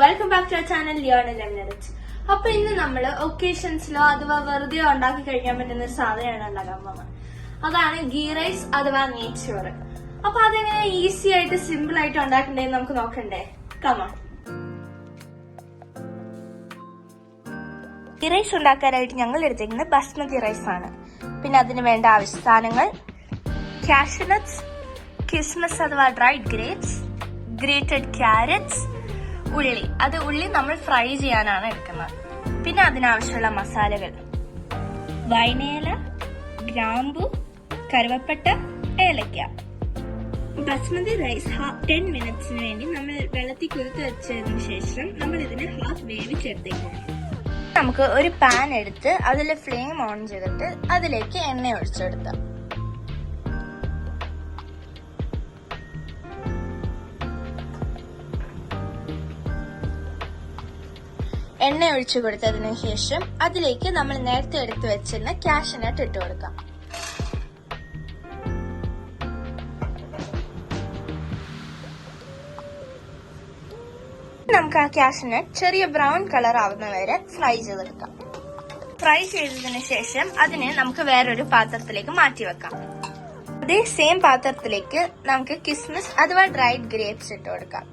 Welcome back to channel Lionel Emirates. അപ്പൊ ഇന്ന് നമ്മള് ഒക്കേഷൻസിലോ അഥവാ വെറുതെ ഉണ്ടാക്കി കഴിക്കാൻ പറ്റുന്ന ഒരു സാധനമാണ് ഉണ്ടാക്കാൻ പോകുന്നത്. അതാണ് ഗീ റൈസ് അഥവാ നെയ്ച്ചോറ്. അപ്പൊ അതെങ്ങനെ ഈസി ആയിട്ട് സിമ്പിൾ ആയിട്ട് ഉണ്ടാക്കണ്ടേന്ന് നമുക്ക് നോക്കണ്ടേ? കമോൺ. ഗീ റൈസ് ഉണ്ടാക്കാനായിട്ട് ഞങ്ങൾ എടുത്തിരിക്കുന്നത് ബസ്മതി റൈസ് ആണ്. പിന്നെ അതിന് വേണ്ട ആവശ്യ സാധനങ്ങൾ: കാഷ്യൂനട്ട്സ്, കിസ്മിസ് അഥവാ ഡ്രൈഡ് ഗ്രേപ്സ്, ഗ്രേറ്റഡ് ക്യാരറ്റ്സ്, ഉള്ളി നമ്മൾ ഫ്രൈ ചെയ്യാനാണ് എടുക്കുന്നത്. പിന്നെ അതിനാവശ്യമുള്ള മസാലകൾ: വൈനയില, ഗ്രാമ്പു, കറുവപ്പട്ട, ഏലക്ക. ബസ്മതി റൈസ് 10 മിനിറ്റ്സിന് വേണ്ടി നമ്മൾ വെള്ളത്തിൽ കുതിർത്ത് വെച്ചതിന് ശേഷം നമ്മൾ ഇതിനെ ഹാഫ് വേവിച്ചെടുത്തേക്കണം. നമുക്ക് ഒരു പാൻ എടുത്ത് അതിൽ ഫ്ലെയിം ഓൺ ചെയ്തിട്ട് അതിലേക്ക് എണ്ണ ഒഴിച്ചെടുത്താം. എണ്ണ ഒഴിച്ചു കൊടുത്തതിനു ശേഷം അതിലേക്ക് നമ്മൾ നേരത്തെ എടുത്തു വെച്ചിരുന്ന കാഷ്യൂനട്ട് ഇട്ട് കൊടുക്കാം. നമുക്ക് ആ കാഷ്യൂനട്ട് ചെറിയ ബ്രൗൺ കളർ ആവുന്ന വരെ ഫ്രൈ ചെയ്തെടുക്കാം. ഫ്രൈ ചെയ്തതിനു ശേഷം അതിനെ നമുക്ക് വേറൊരു പാത്രത്തിലേക്ക് മാറ്റി വെക്കാം. അതേ സെയിം പാത്രത്തിലേക്ക് നമുക്ക് കിസ്മിസ് അഥവാ ഡ്രൈഡ് ഗ്രേപ്സ് ഇട്ട് കൊടുക്കാം.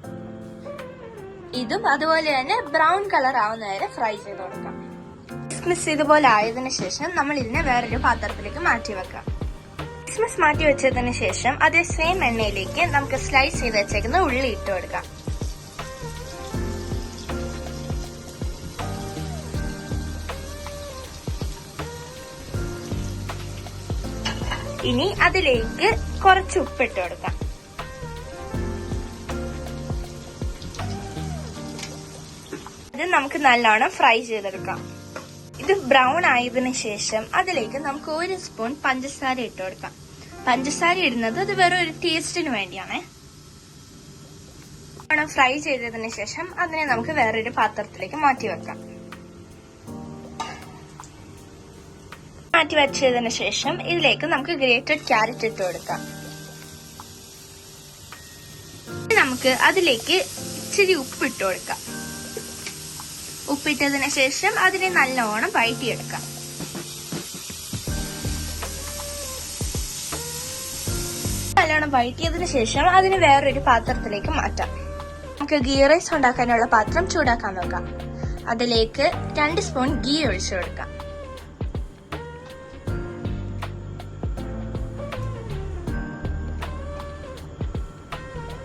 ഇതും അതുപോലെ തന്നെ ബ്രൗൺ കളർ ആവുന്ന വരെ ഫ്രൈ ചെയ്ത് കൊടുക്കാം. കിസ്മിസ് ഇതുപോലെ ആയതിനു ശേഷം നമ്മൾ ഇതിനെ വേറൊരു പാത്രത്തിലേക്ക് മാറ്റി വെക്കാം. കിസ്മിസ് മാറ്റി വെച്ചതിന് ശേഷം അതേ സെയിം എണ്ണയിലേക്ക് നമുക്ക് സ്ലൈസ് ചെയ്ത് വെച്ചേക്കുന്ന ഉള്ളി ഇട്ട് കൊടുക്കാം. ഇനി അതിലേക്ക് കുറച്ച് ഉപ്പിട്ട് കൊടുക്കാം. ഇത് നമുക്ക് നല്ലോണം ഫ്രൈ ചെയ്തെടുക്കാം. ഇത് ബ്രൗൺ ആയതിനു ശേഷം അതിലേക്ക് നമുക്ക് 1 സ്പൂൺ പഞ്ചസാര ഇട്ട് കൊടുക്കാം. പഞ്ചസാര ഇടുന്നത് അത് വെറും ഒരു ടേസ്റ്റിന് വേണ്ടിയാണ്. ഫ്രൈ ചെയ്തതിനു ശേഷം അതിനെ നമുക്ക് വേറൊരു പാത്രത്തിലേക്ക് മാറ്റി വെക്കാം. മാറ്റി വെച്ചതിന് ശേഷം ഇതിലേക്ക് നമുക്ക് ഗ്രേറ്റഡ് ക്യാരറ്റ് ഇട്ട് കൊടുക്കാം. നമുക്ക് അതിലേക്ക് ഇച്ചിരി ഉപ്പിട്ട് കൊടുക്കാം. ഉപ്പിട്ടതിന് ശേഷം അതിനെ നല്ലോണം വഴറ്റിയെടുക്കാം. നല്ലോണം വഴറ്റിയതിനു ശേഷം അതിന് വേറൊരു പാത്രത്തിലേക്ക് മാറ്റാം. നമുക്ക് ഗീ റൈസ് ഉണ്ടാക്കാനുള്ള പാത്രം ചൂടാക്കാൻ വെക്കാം. അതിലേക്ക് 2 സ്പൂൺ ഗീ ഒഴിച്ചു കൊടുക്കാം.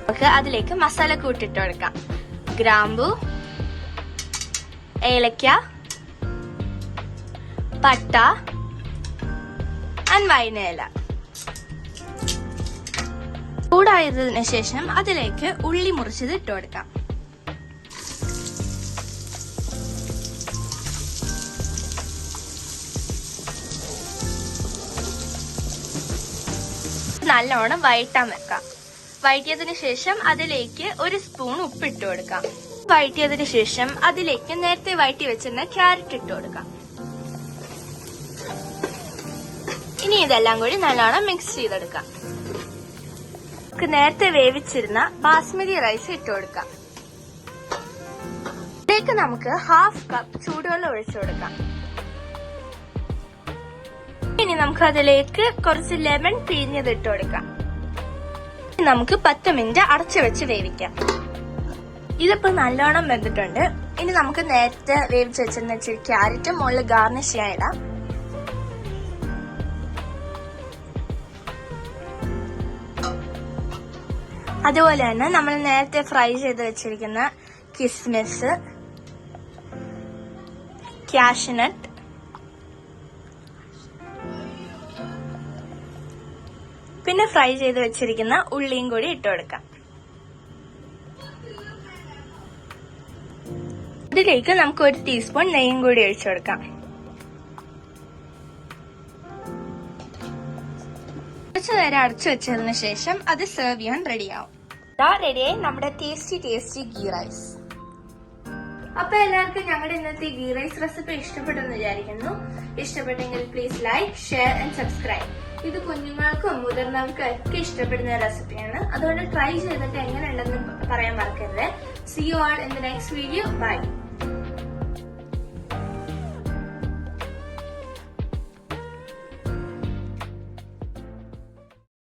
നമുക്ക് അതിലേക്ക് മസാല കൂട്ടിട്ട് കൊടുക്കാം. ഗ്രാമ്പു, ഏലക്ക, പട്ട ആൻഡ് വൈനയില. ചൂടായതിനു ശേഷം അതിലേക്ക് ഉള്ളി മുറിച്ചത് ഇട്ട് കൊടുക്കാം. നല്ലോണം വഴറ്റാൻ വെക്കാം. വഴറ്റിയതിനു ശേഷം അതിലേക്ക് 1 സ്പൂൺ ഉപ്പിട്ട് കൊടുക്കാം. വഴറ്റിയതിനു ശേഷം അതിലേക്ക് നേരത്തെ വഴറ്റി വെച്ചിരുന്ന ക്യാരറ്റ് ഇട്ട് കൊടുക്കാം. ഇനി ഇതെല്ലാം കൂടി നല്ലോണം മിക്സ് ചെയ്തെടുക്കാം. നമുക്ക് നേരത്തെ വേവിച്ചിരുന്ന ബാസ്മതി റൈസ് ഇട്ട് കൊടുക്കാം. ഇതിലേക്ക് നമുക്ക് 1/2 കപ്പ് ചൂടുവെള്ളം ഒഴിച്ചു കൊടുക്കാം. ഇനി നമുക്ക് അതിലേക്ക് കുറച്ച് ലെമൺ പിഴിഞ്ഞത് ഇട്ട് കൊടുക്കാം. നമുക്ക് 10 മിനിറ്റ് അടച്ചു വെച്ച് വേവിക്കാം. ഇതിപ്പോ നല്ലോണം വെന്തിട്ടുണ്ട്. ഇനി നമുക്ക് നേരത്തെ വേവിച്ച് വെച്ചിരുന്ന ഇച്ചിരി ക്യാരറ്റ് മുകളിൽ ഗാർണിഷ് ചെയ്യാൻ ഇടാം. അതുപോലെ തന്നെ നമ്മൾ നേരത്തെ ഫ്രൈ ചെയ്ത് വെച്ചിരിക്കുന്ന കിസ്മിസ്, കാഷ്യൂനട്ട്, പിന്നെ ഫ്രൈ ചെയ്ത് വെച്ചിരിക്കുന്ന ഉള്ളിയും കൂടി ഇട്ട് കൊടുക്കാം. ഇതിലേക്ക് നമുക്ക് 1 ടീസ്പൂൺ നെയ്യും കൂടി ഒഴിച്ചു കൊടുക്കാം. കുറച്ചു നേരം അടച്ചു വെച്ചതിന് ശേഷം അത് സെർവ് ചെയ്യാൻ റെഡിയാവും. റെഡിയായി നമ്മുടെ ടേസ്റ്റി ഗീ റൈസ്. അപ്പൊ എല്ലാവർക്കും ഞങ്ങളുടെ ഇന്നത്തെ ഗീ റൈസ് റെസിപ്പി ഇഷ്ടപ്പെട്ടെന്ന് വിചാരിക്കുന്നു. ഇഷ്ടപ്പെട്ടെങ്കിൽ please like, share and subscribe. ഇത് കുഞ്ഞുങ്ങൾക്കും മുതിർന്നവർക്കും ഒക്കെ ഇഷ്ടപ്പെടുന്ന റെസിപ്പിയാണ്. അതുകൊണ്ട് ട്രൈ ചെയ്തിട്ട് എങ്ങനെയുണ്ടെന്ന് പറയാൻ മറക്കരുത്. See you all in the next video. Bye.